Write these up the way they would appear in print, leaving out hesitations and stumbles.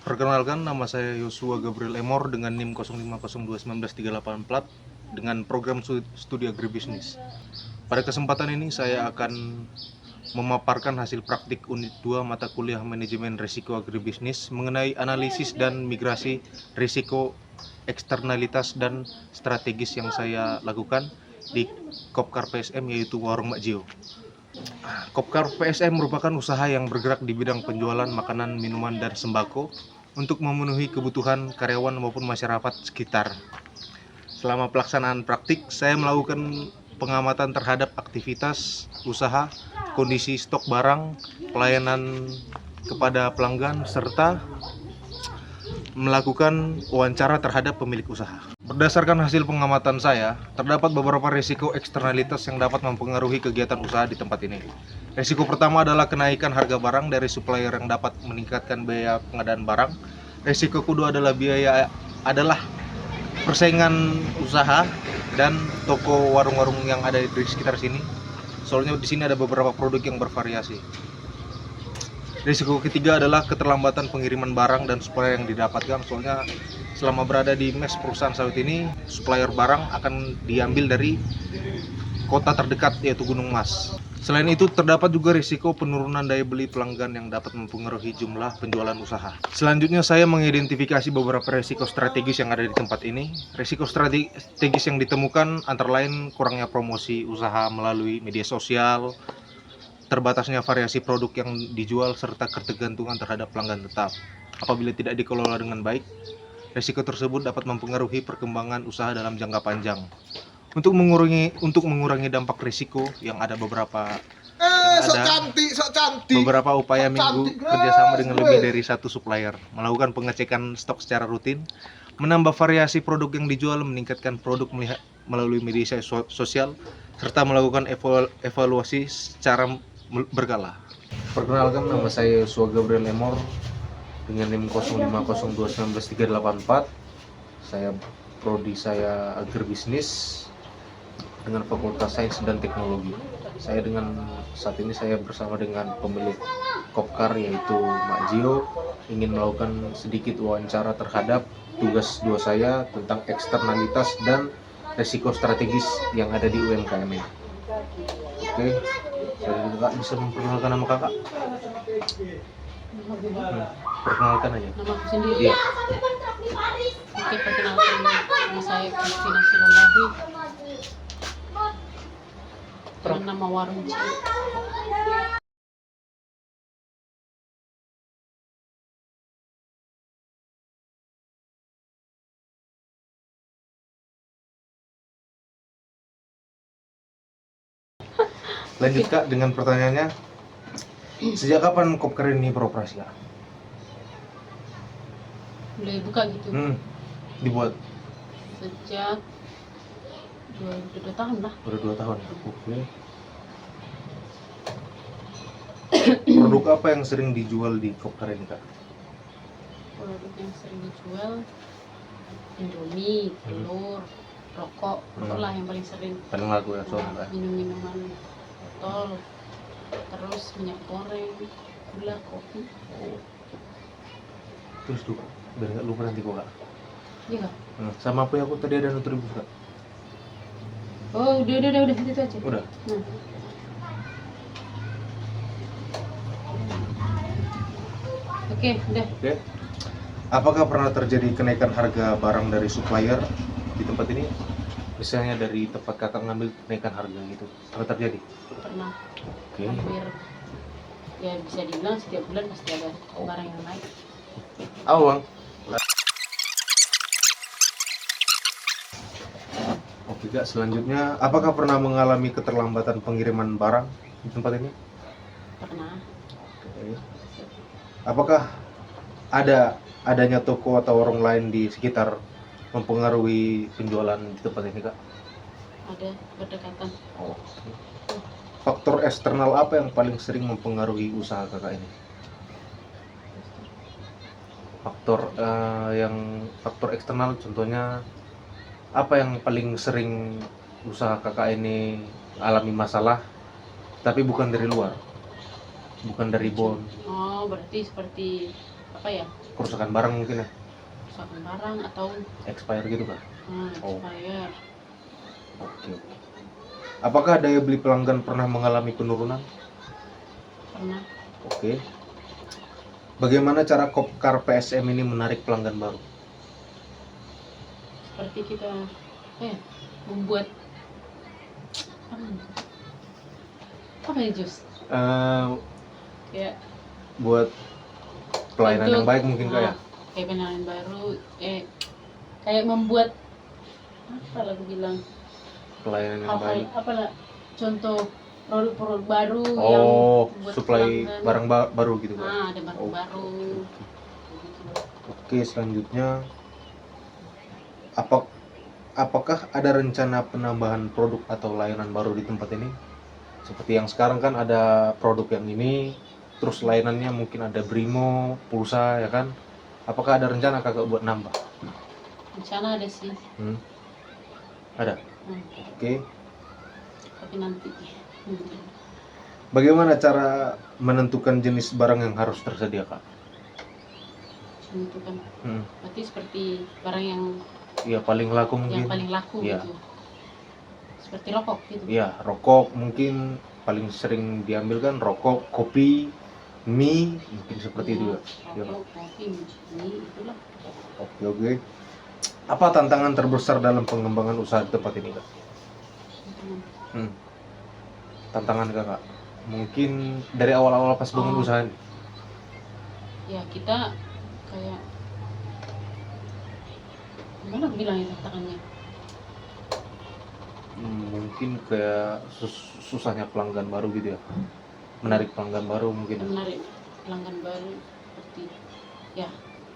Perkenalkan, nama saya Yosua Gabriel Emor dengan NIM 05021938 plat dengan program studi agribisnis. Pada kesempatan ini saya akan memaparkan hasil praktik unit 2 mata kuliah manajemen risiko agribisnis mengenai analisis dan migrasi risiko eksternalitas dan strategis yang saya lakukan di Kopkar PSM, yaitu Warung Mak Jio. Kopkar PSM merupakan usaha yang bergerak di bidang penjualan makanan, minuman, dan sembako untuk memenuhi kebutuhan karyawan maupun masyarakat sekitar. Selama pelaksanaan praktik, saya melakukan pengamatan terhadap aktivitas usaha, kondisi stok barang, pelayanan kepada pelanggan, serta melakukan wawancara terhadap pemilik usaha. Berdasarkan hasil pengamatan saya, terdapat beberapa risiko eksternalitas yang dapat mempengaruhi kegiatan usaha di tempat ini. Risiko pertama adalah kenaikan harga barang dari supplier yang dapat meningkatkan biaya pengadaan barang. Risiko kedua adalah persaingan usaha dan toko warung-warung yang ada di sekitar sini. Soalnya di sini ada beberapa produk yang bervariasi. Risiko ketiga adalah keterlambatan pengiriman barang dan supplier yang didapatkan. Soalnya selama berada di mes perusahaan sawit ini, supplier barang akan diambil dari kota terdekat, yaitu Gunung Mas. Selain itu, terdapat juga risiko penurunan daya beli pelanggan yang dapat mempengaruhi jumlah penjualan usaha. Selanjutnya, saya mengidentifikasi beberapa risiko strategis yang ada di tempat ini. Risiko strategis yang ditemukan antara lain kurangnya promosi usaha melalui media sosial, terbatasnya variasi produk yang dijual, serta ketergantungan terhadap pelanggan tetap. Apabila tidak dikelola dengan baik, risiko tersebut dapat mempengaruhi perkembangan usaha dalam jangka panjang. Untuk mengurangi dampak risiko yang ada beberapa upaya minggu kerjasama dengan lebih dari satu supplier, melakukan pengecekan stok secara rutin, menambah variasi produk yang dijual, meningkatkan produk melalui media sosial, serta melakukan evaluasi secara berkala. Perkenalkan, nama saya Yosua Gabriel Emor dengan NIM 05021938. Prodi saya agribisnis dengan Fakultas Sains dan Teknologi. Saat ini saya bersama dengan pemilik Kopkar, yaitu Mak Jio, ingin melakukan sedikit wawancara terhadap tugas 2 saya tentang eksternalitas dan risiko strategis yang ada di UMKM ini. Oke, Kakak bisa memperkenalkan nama kakak? Perkenalkan aja. Nama aku sendiri? Iya. Oke, perkenalkan, nama saya Christina Silalahi dengan nama Warung Jio. Lanjut Kak dengan pertanyaannya, sejak kapan Kopkar ini beroperasi Kak? Boleh buka gitu? Dibuat? Sejak 2 tahun lah. Udah 2 tahun. Oke. Produk apa yang sering dijual di Kopkar ini Kak? Produk yang sering dijual Indomie, telur, rokok lah yang paling sering. Paling laku ya soalnya. Minum-minuman botol, terus minyak goreng, gula, kopi. Terus tuh, biar nggak lupa nanti kok Kak. Iya. Sama apa ya, aku tadi ada Nutribus Kak? Oh, udah itu aja. Udah. Oke, udah. Oke. Apakah pernah terjadi kenaikan harga barang dari supplier di tempat ini? Misalnya dari tempat kakak ngambil kenaikan harga gitu, pernah terjadi? Pernah. Oke. Hampir, ya bisa dibilang setiap bulan pasti ada barang yang naik. Awang. Oke Kak, selanjutnya apakah pernah mengalami keterlambatan pengiriman barang di tempat ini? Pernah. Oke. Apakah adanya toko atau warung lain di sekitar mempengaruhi penjualan di tempat ini Kak? Ada berdekatan. Oke. Faktor eksternal apa yang paling sering mempengaruhi usaha kakak ini? Faktor eksternal contohnya apa yang paling sering usaha kakak ini alami masalah tapi bukan dari luar, bukan dari bond? Oh, berarti seperti apa ya? kerusakan barang mungkin ya, Rusakan barang atau expire gitu kan. Oh. expired. Oke. Apakah daya beli pelanggan pernah mengalami penurunan? Pernah. Oke. Bagaimana cara Kopkar PSM ini menarik pelanggan baru? Seperti kita membuat apa ya Jus? Kayak Buat pelayanan yang baik mungkin Kak ya? Kayak pelayanan baru, kayak membuat apa lah aku bilang, Pelayanan yang hal-hal baik. apa lah, contoh produk-produk baru yang Oh, buat supply pelanggan. barang baru gitu Kak? Ada barang baru. Begitu. Oke, selanjutnya apakah ada rencana penambahan produk atau layanan baru di tempat ini? Seperti yang sekarang kan ada produk yang ini, terus layanannya mungkin ada Brimo, pulsa ya kan? Apakah ada rencana Kakak buat nambah? Rencana ada sih. Ada. Oke. Tapi nanti. Bagaimana cara menentukan jenis barang yang harus tersedia Kak? Itu kan. Berarti seperti barang yang paling laku mungkin. paling laku Iya. gitu. Seperti rokok gitu. Iya, rokok mungkin paling sering diambil kan rokok, kopi, mie, mungkin seperti itu. Rokok, kopi, mie, itulah. Oke. Apa tantangan terbesar dalam pengembangan usaha di tempat ini Kak? Tantangan Kakak? Mungkin dari awal-awal pas bangun usaha ini? Ya kita kayak gimana aku bilangnya tantangannya? Mungkin kayak susahnya pelanggan baru gitu ya, menarik pelanggan baru mungkin. Menarik pelanggan baru seperti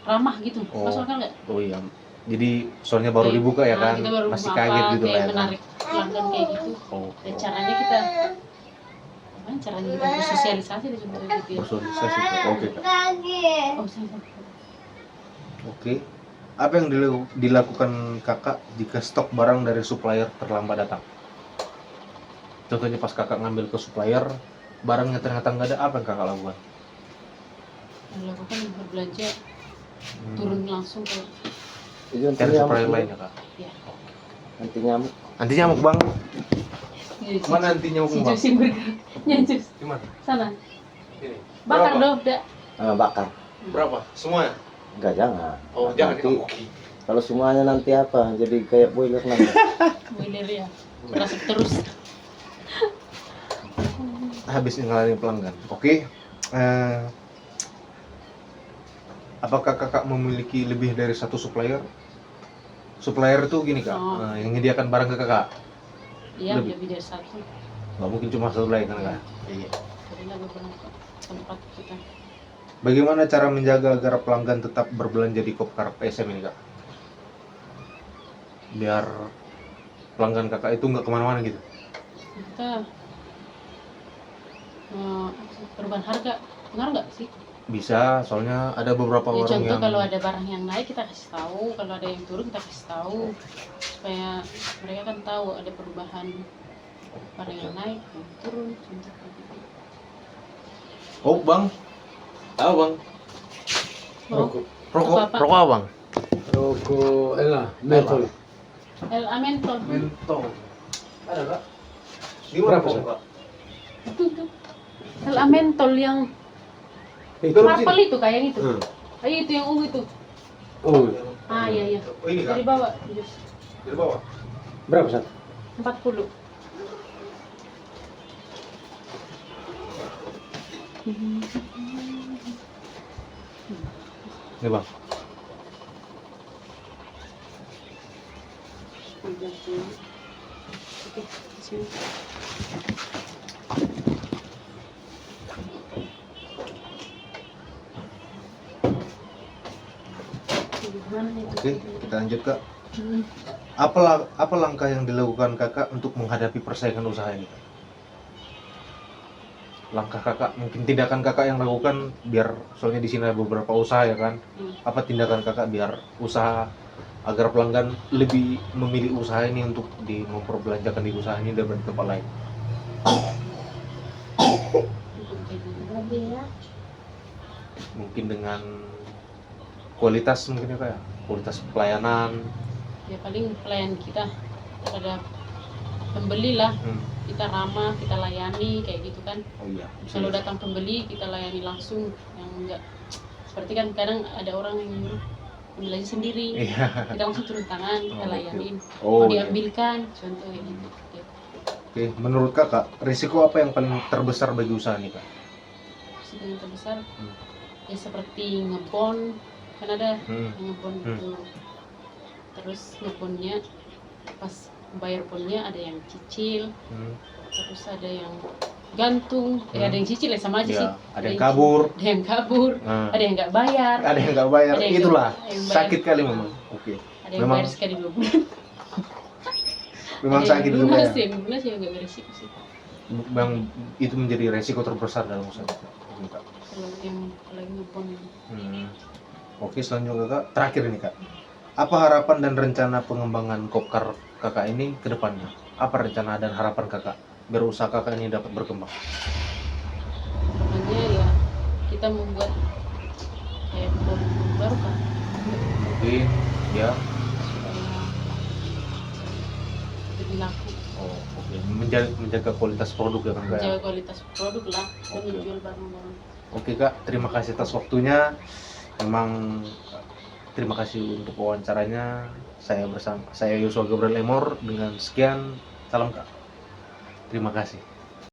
ramah gitu, masuk akal nggak? Oh iya, jadi soalnya baru dibuka ya kan, kita baru masih kaget gitu lah ya kan. Menarik pelanggan kayak gitu. Dan caranya kita bersosialisasi di contoh gitu ya. Bersosialisasi, oke Kak. Oke. Apa yang dilakukan Kakak jika stok barang dari supplier terlambat datang? Contohnya pas Kakak ngambil ke supplier, barangnya ternyata nggak ada, apa yang Kakak lakukan? Yang lakukan berbelanja turun langsung ke supplier lainnya Kak? Iya. Anti nyamuk Bang. Mana anti nyamuk Bang? Si bergerak. Nyajus. Di mana? Sana. Ini. Bakar dong, udah. Bakar. Berapa? Semuanya? Enggak, jangan. Oh, jangan Nanti, dikamuki. kalau semuanya nanti apa? Jadi kayak boiler nanti. Boiler ya. Merasuk terus. Habis ngelarin pelanggan. Oke. Apakah Kakak memiliki lebih dari satu supplier? Supplier itu gini Kak, yang menyediakan barang ke Kakak. Iya, lebih dari satu. Nggak mungkin cuma satu lagi kan Kak? Iya. Karena beberapa tempat kita. Bagaimana cara menjaga agar pelanggan tetap berbelanja di Kopkar PSM ini Kak? Biar pelanggan Kakak itu nggak kemana-mana gitu. Kita perubahan harga pengaruh nggak sih? Bisa, soalnya ada beberapa Ya, orang contoh yang kalau ada barang yang naik kita kasih tahu, kalau ada yang turun kita kasih tahu supaya mereka kan tahu ada perubahan barang yang naik, yang turun, contoh kayak gitu. Oh Bang, tahu Bang? Rokok Apa? apa Bang? Rokok mentol. Mentol. Mentol. Ada Kak? Berapa, Kok, Sat? Kak? Itu. Mentol yang Itu purple itu kayak itu. Ayo itu yang ungu itu. Oh, Iya. Oh ini Kak? Dari bawah, Jus. Dari bawah? berapa Sat? 40. Ini Bang. Oke, sini. Oke, kita lanjut Kak. Apa langkah yang dilakukan Kakak untuk menghadapi persaingan usaha ini? Langkah Kakak, mungkin tindakan Kakak yang lakukan biar, soalnya di sini ada beberapa usaha ya kan. Apa tindakan Kakak biar usaha agar pelanggan lebih memilih usaha ini untuk memperbelanjakan di usaha ini daripada tempat lain? Mungkin dengan kualitas mungkin ya kak ya? Kualitas pelayanan. Ya paling pelayan kita terhadap pembeli lah, kita ramah, kita layani kayak gitu kan. Oh iya. Kalau datang pembeli kita layani langsung, yang enggak seperti kan kadang ada orang yang nyuruh ambil aja sendiri, Iya. kita langsung turun tangan, kita Oh, layanin. Oh, Mau iya. diambilkan, contoh kayak gitu. Oke, menurut kakak risiko apa yang paling terbesar bagi usaha nih kak? Risiko yang terbesar ya seperti ngebon, kan ada yang ngebon gitu. Terus ngebonnya pas bayar bonnya ada yang cicil, terus ada yang gantung, ada yang cicil ya sama aja Ya, sih. ada yang kabur. Ada yang kabur, Nah, ada yang nggak bayar, ada yang nggak bayar. Ada yang Itulah nggak- yang bayar. sakit kali memang. Oke. ada yang Memang- bayar sekali 2 bulan. Memang Ada sakit yang juga lunas, ya. yang lunas ya nggak beresiko sih. Memang itu menjadi resiko terbesar dalam usaha Oke, Kak. Kalau yang ngebon Oke, selanjutnya kak. Terakhir ini kak. Apa harapan dan rencana pengembangan Kopkar kakak ini ke depannya? Apa rencana dan harapan kakak biar usaha kakak ini dapat berkembang? makanya ya kita membuat kayak produk baru kan, Mungkin ya. supaya lebih laku, Oh, oke. Menjaga kualitas produk ya kan kak? ya? menjaga kualitas produk lah dan Oke. menjual barang-barang. Oke kak, terima kasih atas waktunya. Memang terima kasih untuk wawancaranya. Saya Yosua Gabriel Emor dengan sekian, salam kak. Terima kasih.